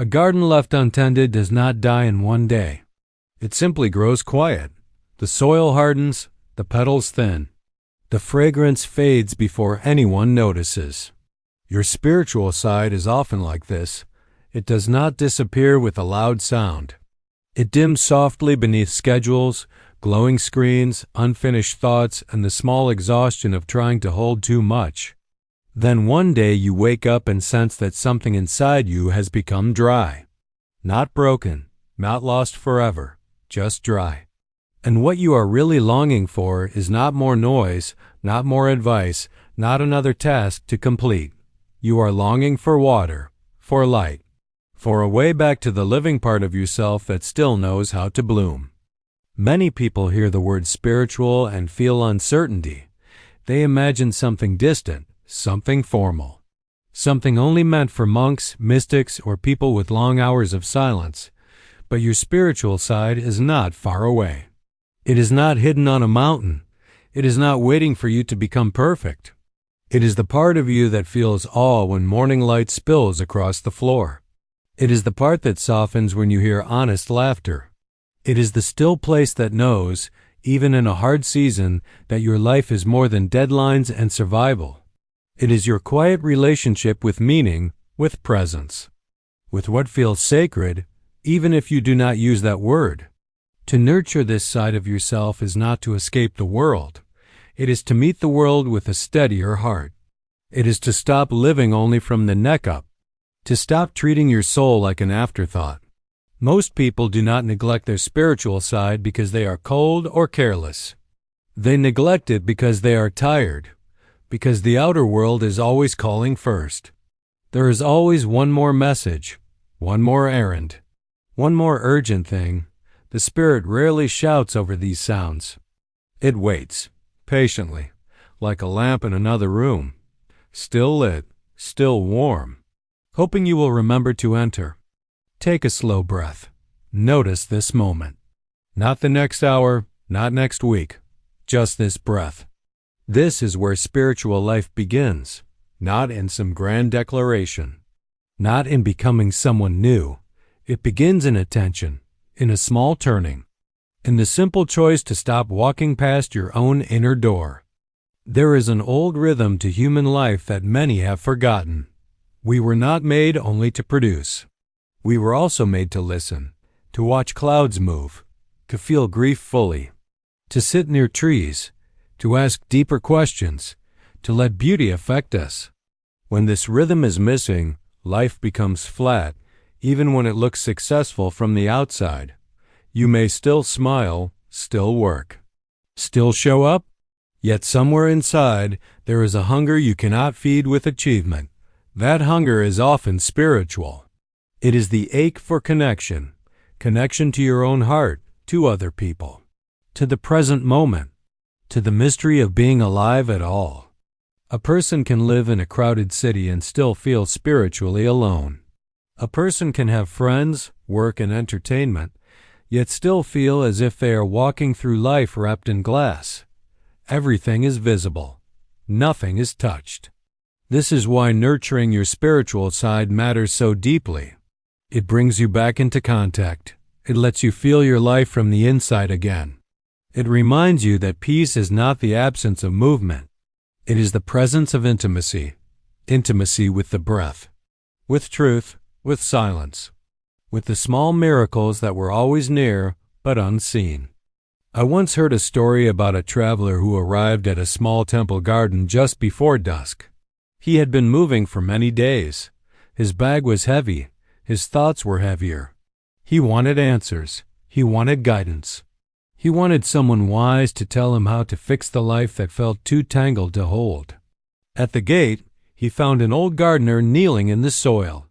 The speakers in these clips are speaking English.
A garden left untended does not die in one day. It simply grows quiet. The soil hardens, the petals thin. The fragrance fades before anyone notices. Your spiritual side is often like this. It does not disappear with a loud sound. It dims softly beneath schedules, glowing screens, unfinished thoughts, and the small exhaustion of trying to hold too much. Then one day you wake up and sense that something inside you has become dry. Not broken, not lost forever, just dry. And what you are really longing for is not more noise, not more advice, not another task to complete. You are longing for water, for light, for a way back to the living part of yourself that still knows how to bloom. Many people hear the word spiritual and feel uncertainty. They imagine something distant, something formal, something only meant for monks, mystics, or people with long hours of silence. But your spiritual side is not far away. It is not hidden on a mountain. It is not waiting for you to become perfect. It is the part of you that feels awe when morning light spills across the floor. It is the part that softens when you hear honest laughter. It is the still place that knows, even in a hard season, that your life is more than deadlines and survival. It is your quiet relationship with meaning, with presence, with what feels sacred, even if you do not use that word. To nurture this side of yourself is not to escape the world. It is to meet the world with a steadier heart. It is to stop living only from the neck up, to stop treating your soul like an afterthought. Most people do not neglect their spiritual side because they are cold or careless. They neglect it because they are tired, because the outer world is always calling first. There is always one more message, one more errand, one more urgent thing. The spirit rarely shouts over these sounds. It waits, patiently, like a lamp in another room, still lit, still warm, hoping you will remember to enter. Take a slow breath. Notice this moment. Not the next hour, not next week, just this breath. This is where spiritual life begins, not in some grand declaration, not in becoming someone new. It begins in attention, in a small turning, in the simple choice to stop walking past your own inner door. There is an old rhythm to human life that many have forgotten. We were not made only to produce. We were also made to listen, to watch clouds move, to feel grief fully, to sit near trees, to ask deeper questions, to let beauty affect us. When this rhythm is missing, life becomes flat, even when it looks successful from the outside. You may still smile, still work, still show up, yet somewhere inside there is a hunger you cannot feed with achievement. That hunger is often spiritual. It is the ache for connection, connection to your own heart, to other people, to the present moment, to the mystery of being alive at all. A person can live in a crowded city and still feel spiritually alone. A person can have friends, work, and entertainment, yet still feel as if they are walking through life wrapped in glass. Everything is visible. Nothing is touched. This is why nurturing your spiritual side matters so deeply. It brings you back into contact. It lets you feel your life from the inside again. It reminds you that peace is not the absence of movement. It is the presence of intimacy. Intimacy with the breath, with truth, with silence, with the small miracles that were always near but unseen. I once heard a story about a traveler who arrived at a small temple garden just before dusk. He had been moving for many days. His bag was heavy. His thoughts were heavier. He wanted answers. He wanted guidance. He wanted someone wise to tell him how to fix the life that felt too tangled to hold. At the gate, he found an old gardener kneeling in the soil.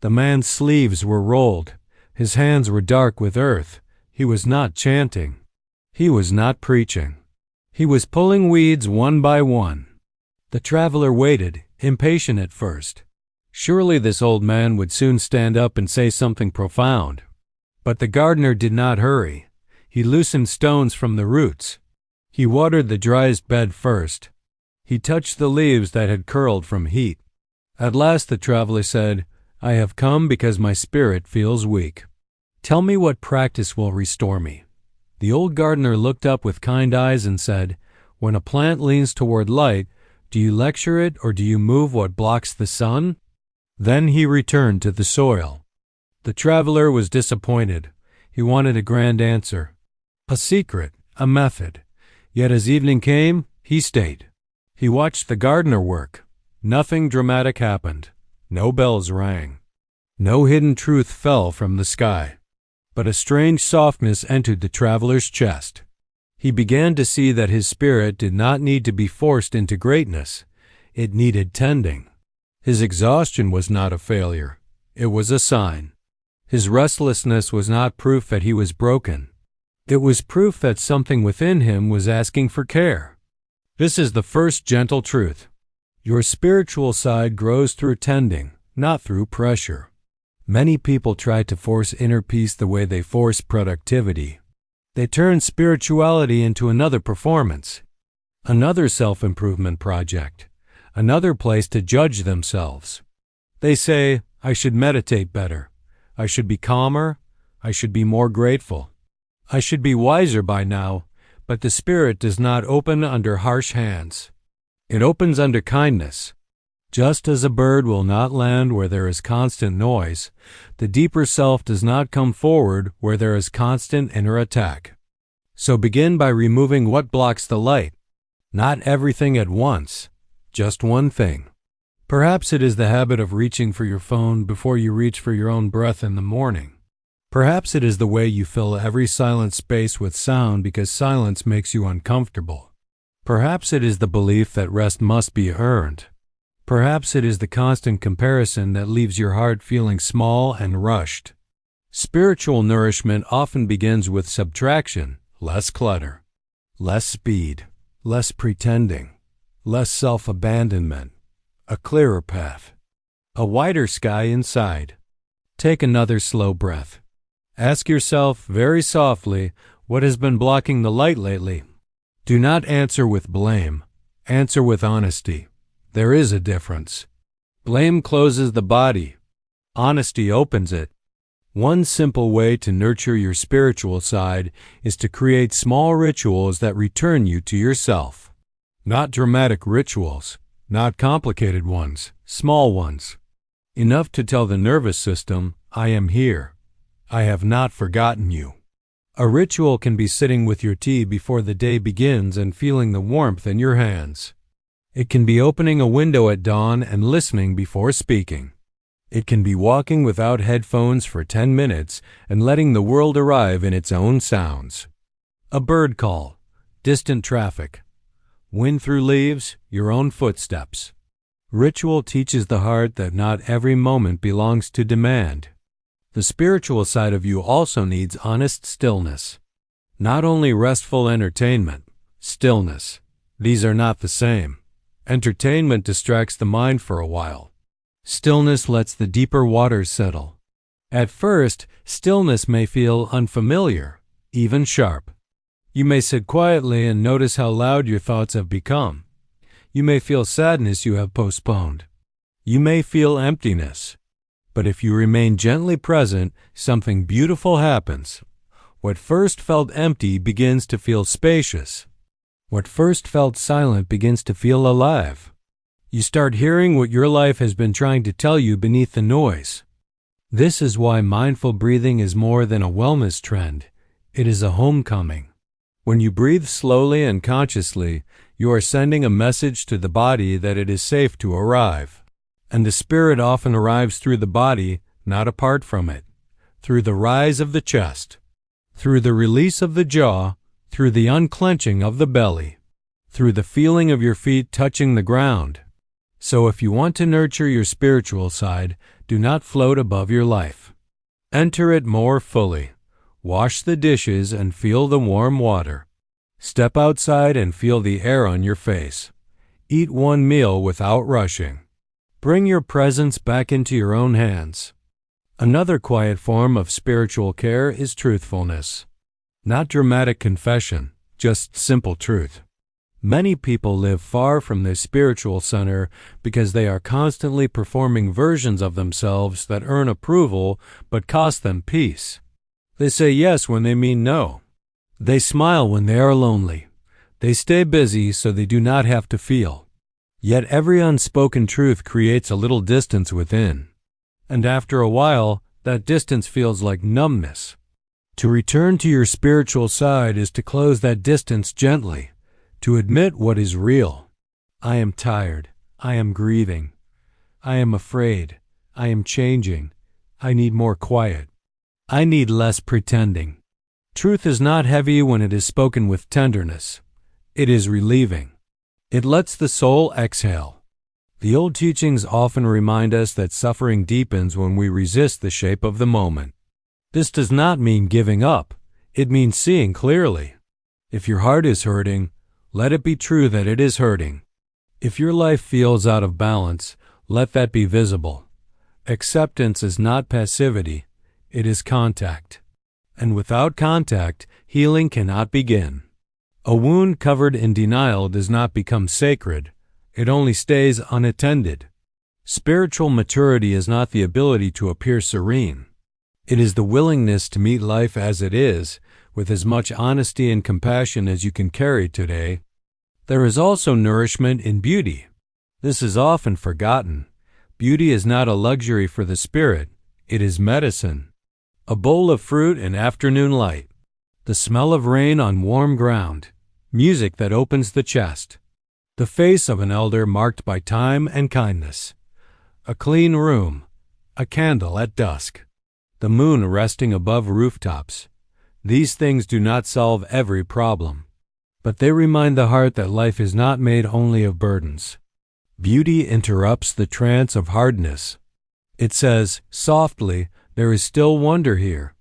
The man's sleeves were rolled. His hands were dark with earth. He was not chanting. He was not preaching. He was pulling weeds one by one. The traveler waited, impatient at first. Surely this old man would soon stand up and say something profound. But the gardener did not hurry. He loosened stones from the roots. He watered the driest bed first. He touched the leaves that had curled from heat. At last the traveler said, I have come because my spirit feels weak. Tell me what practice will restore me." The old gardener looked up with kind eyes and said, "When a plant leans toward light, do you lecture it or do you move what blocks the sun?" Then he returned to the soil. The traveler was disappointed. He wanted a grand answer, a secret, a method. Yet as evening came, he stayed. He watched the gardener work. Nothing dramatic happened. No bells rang. No hidden truth fell from the sky. But a strange softness entered the traveler's chest. He began to see that his spirit did not need to be forced into greatness. It needed tending. His exhaustion was not a failure. It was a sign. His restlessness was not proof that he was broken. It was proof that something within him was asking for care. This is the first gentle truth. Your spiritual side grows through tending, not through pressure. Many people try to force inner peace the way they force productivity. They turn spirituality into another performance, another self-improvement project, another place to judge themselves. They say, "I should meditate better. I should be calmer. I should be more grateful. I should be wiser by now," but the spirit does not open under harsh hands. It opens under kindness. Just as a bird will not land where there is constant noise, the deeper self does not come forward where there is constant inner attack. So begin by removing what blocks the light. Not everything at once, just one thing. Perhaps it is the habit of reaching for your phone before you reach for your own breath in the morning. Perhaps it is the way you fill every silent space with sound because silence makes you uncomfortable. Perhaps it is the belief that rest must be earned. Perhaps it is the constant comparison that leaves your heart feeling small and rushed. Spiritual nourishment often begins with subtraction, less clutter, less speed, less pretending, less self-abandonment, a clearer path, a wider sky inside. Take another slow breath. Ask yourself very softly, what has been blocking the light lately? Do not answer with blame. Answer with honesty. There is a difference. Blame closes the body. Honesty opens it. One simple way to nurture your spiritual side is to create small rituals that return you to yourself. Not dramatic rituals, not complicated ones, small ones. Enough to tell the nervous system, "I am here. I have not forgotten you." A ritual can be sitting with your tea before the day begins and feeling the warmth in your hands. It can be opening a window at dawn and listening before speaking. It can be walking without headphones for 10 minutes and letting the world arrive in its own sounds. A bird call, distant traffic, wind through leaves, your own footsteps. Ritual teaches the heart that not every moment belongs to demand. The spiritual side of you also needs honest stillness. Not only restful entertainment, stillness. These are not the same. Entertainment distracts the mind for a while. Stillness lets the deeper waters settle. At first, stillness may feel unfamiliar, even sharp. You may sit quietly and notice how loud your thoughts have become. You may feel sadness you have postponed. You may feel emptiness. But if you remain gently present, something beautiful happens. What first felt empty begins to feel spacious. What first felt silent begins to feel alive. You start hearing what your life has been trying to tell you beneath the noise. This is why mindful breathing is more than a wellness trend. It is a homecoming. When you breathe slowly and consciously, you are sending a message to the body that it is safe to arrive. And the spirit often arrives through the body, not apart from it, through the rise of the chest, through the release of the jaw, through the unclenching of the belly, through the feeling of your feet touching the ground. So if you want to nurture your spiritual side, do not float above your life. Enter it more fully. Wash the dishes and feel the warm water. Step outside and feel the air on your face. Eat one meal without rushing. Bring your presence back into your own hands. Another quiet form of spiritual care is truthfulness. Not dramatic confession, just simple truth. Many people live far from their spiritual center because they are constantly performing versions of themselves that earn approval but cost them peace. They say yes when they mean no. They smile when they are lonely. They stay busy so they do not have to feel. Yet every unspoken truth creates a little distance within. And after a while, that distance feels like numbness. To return to your spiritual side is to close that distance gently, to admit what is real. I am tired. I am grieving. I am afraid. I am changing. I need more quiet. I need less pretending. Truth is not heavy when it is spoken with tenderness. It is relieving. It lets the soul exhale. The old teachings often remind us that suffering deepens when we resist the shape of the moment. This does not mean giving up. It means seeing clearly. If your heart is hurting, let it be true that it is hurting. If your life feels out of balance, let that be visible. Acceptance is not passivity, it is contact. And without contact, healing cannot begin. A wound covered in denial does not become sacred, it only stays unattended. Spiritual maturity is not the ability to appear serene. It is the willingness to meet life as it is, with as much honesty and compassion as you can carry today. There is also nourishment in beauty. This is often forgotten. Beauty is not a luxury for the spirit, it is medicine. A bowl of fruit in afternoon light, the smell of rain on warm ground, music that opens the chest, the face of an elder marked by time and kindness, a clean room, a candle at dusk, the moon resting above rooftops. These things do not solve every problem, but they remind the heart that life is not made only of burdens. Beauty interrupts the trance of hardness. It says, softly, there is still wonder here.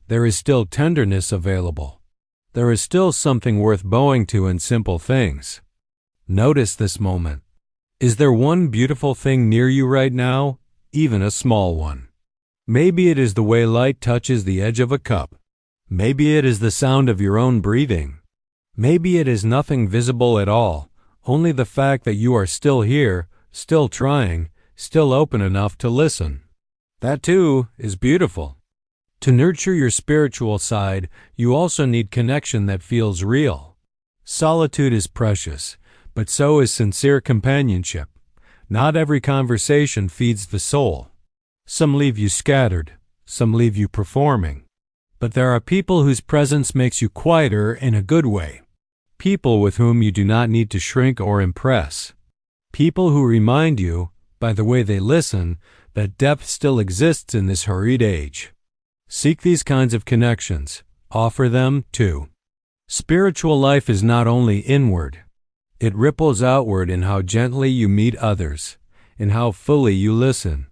There is still tenderness available. There is still something worth bowing to in simple things. Notice this moment. Is there one beautiful thing near you right now, even a small one? Maybe it is the way light touches the edge of a cup. Maybe it is the sound of your own breathing. Maybe it is nothing visible at all, only the fact that you are still here, still trying, still open enough to listen. That too is beautiful. To nurture your spiritual side, you also need connection that feels real. Solitude is precious, but so is sincere companionship. Not every conversation feeds the soul. Some leave you scattered, some leave you performing. But there are people whose presence makes you quieter in a good way. People with whom you do not need to shrink or impress. People who remind you, by the way they listen, that depth still exists in this hurried age. Seek these kinds of connections. Offer them, too. Spiritual life is not only inward. It ripples outward in how gently you meet others, in how fully you listen,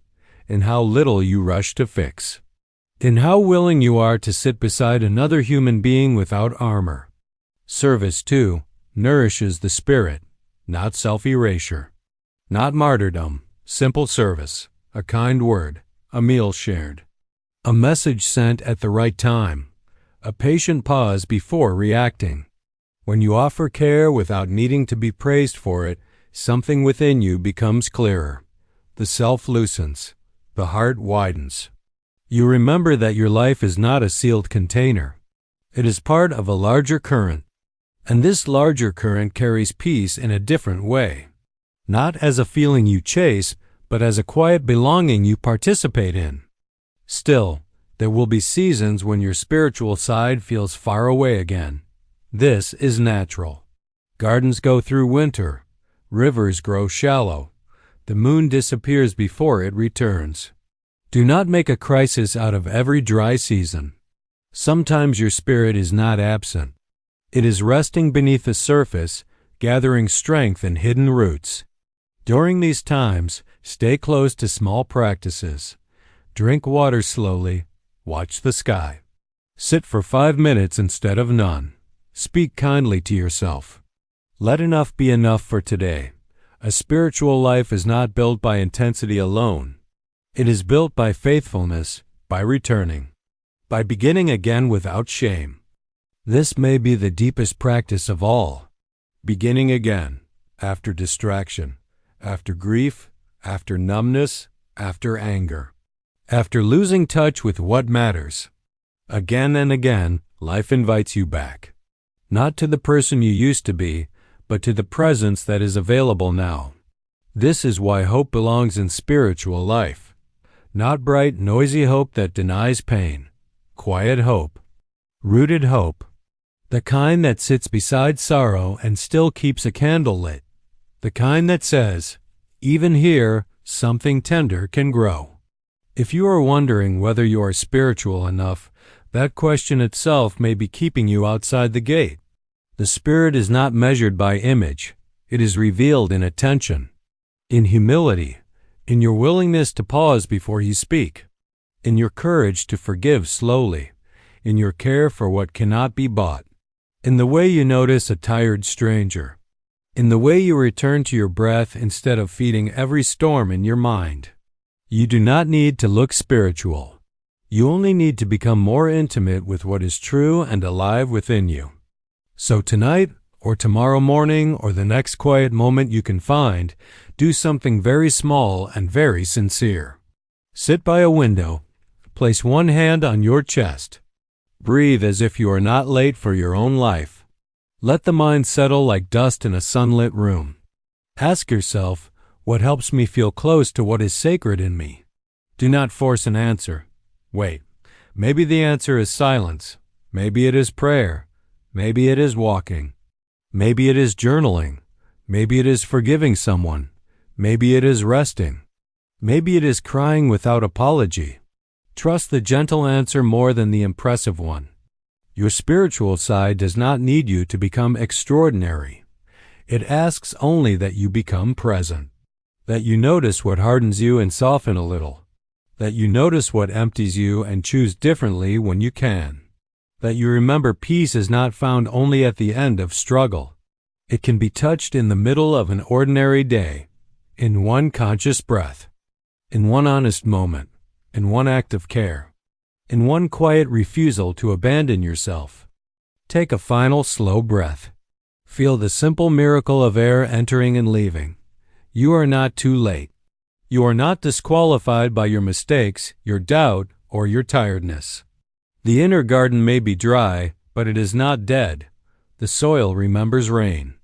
in how little you rush to fix, in how willing you are to sit beside another human being without armor. Service, too, nourishes the spirit, not self-erasure, not martyrdom, simple service, a kind word, a meal shared, a message sent at the right time, a patient pause before reacting. When you offer care without needing to be praised for it, something within you becomes clearer. The self loosens, the heart widens. You remember that your life is not a sealed container. It is part of a larger current, and this larger current carries peace in a different way. Not as a feeling you chase, but as a quiet belonging you participate in. Still, there will be seasons when your spiritual side feels far away again. This is natural. Gardens go through winter. Rivers grow shallow. The moon disappears before it returns. Do not make a crisis out of every dry season. Sometimes your spirit is not absent. It is resting beneath the surface, gathering strength in hidden roots. During these times, stay close to small practices. Drink water slowly. Watch the sky. Sit for 5 minutes instead of none. Speak kindly to yourself. Let enough be enough for today. A spiritual life is not built by intensity alone. It is built by faithfulness, by returning, by beginning again without shame. This may be the deepest practice of all. beginning again, after distraction, after grief, after numbness, after anger, after losing touch with what matters. Again and again, life invites you back. Not to the person you used to be, but to the presence that is available now. This is why hope belongs in spiritual life. Not bright, noisy hope that denies pain. Quiet hope. Rooted hope. The kind that sits beside sorrow and still keeps a candle lit. The kind that says, even here, something tender can grow. If you are wondering whether you are spiritual enough, that question itself may be keeping you outside the gate. The Spirit is not measured by image. It is revealed in attention, in humility, in your willingness to pause before you speak, in your courage to forgive slowly, in your care for what cannot be bought, in the way you notice a tired stranger, in the way you return to your breath instead of feeding every storm in your mind. You do not need to look spiritual. You only need to become more intimate with what is true and alive within you. So tonight, or tomorrow morning, or the next quiet moment you can find, do something very small and very sincere. Sit by a window. Place one hand on your chest. Breathe as if you are not late for your own life. Let the mind settle like dust in a sunlit room. Ask yourself, what helps me feel close to what is sacred in me? Do not force an answer. Wait, maybe the answer is silence. Maybe it is prayer. Maybe it is walking. Maybe it is journaling. Maybe it is forgiving someone. Maybe it is resting. Maybe it is crying without apology. Trust the gentle answer more than the impressive one. Your spiritual side does not need you to become extraordinary. It asks only that you become present, that you notice what hardens you and soften a little, that you notice what empties you and choose differently when you can, that you remember peace is not found only at the end of struggle. It can be touched in the middle of an ordinary day, in one conscious breath, in one honest moment, in one act of care, in one quiet refusal to abandon yourself. Take a final slow breath. Feel the simple miracle of air entering and leaving. You are not too late. You are not disqualified by your mistakes, your doubt, or your tiredness. The inner garden may be dry, but it is not dead. The soil remembers rain.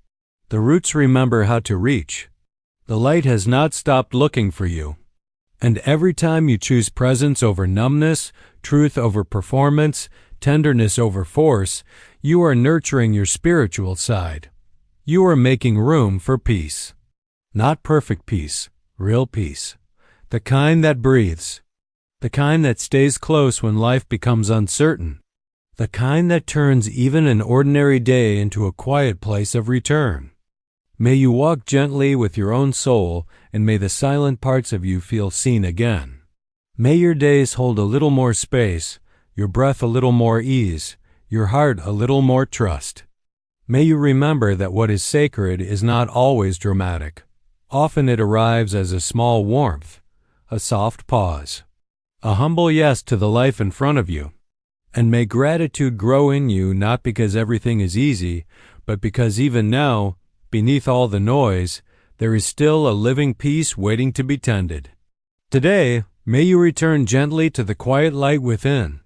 The roots remember how to reach. The light has not stopped looking for you. And every time you choose presence over numbness, truth over performance, tenderness over force, you are nurturing your spiritual side. You are making room for peace. Not perfect peace, real peace. The kind that breathes. The kind that stays close when life becomes uncertain. The kind that turns even an ordinary day into a quiet place of return. May you walk gently with your own soul, and may the silent parts of you feel seen again. May your days hold a little more space, your breath a little more ease, your heart a little more trust. May you remember that what is sacred is not always dramatic. Often it arrives as a small warmth, a soft pause, a humble yes to the life in front of you. And may gratitude grow in you not because everything is easy, but because even now, beneath all the noise, there is still a living peace waiting to be tended. Today, may you return gently to the quiet light within.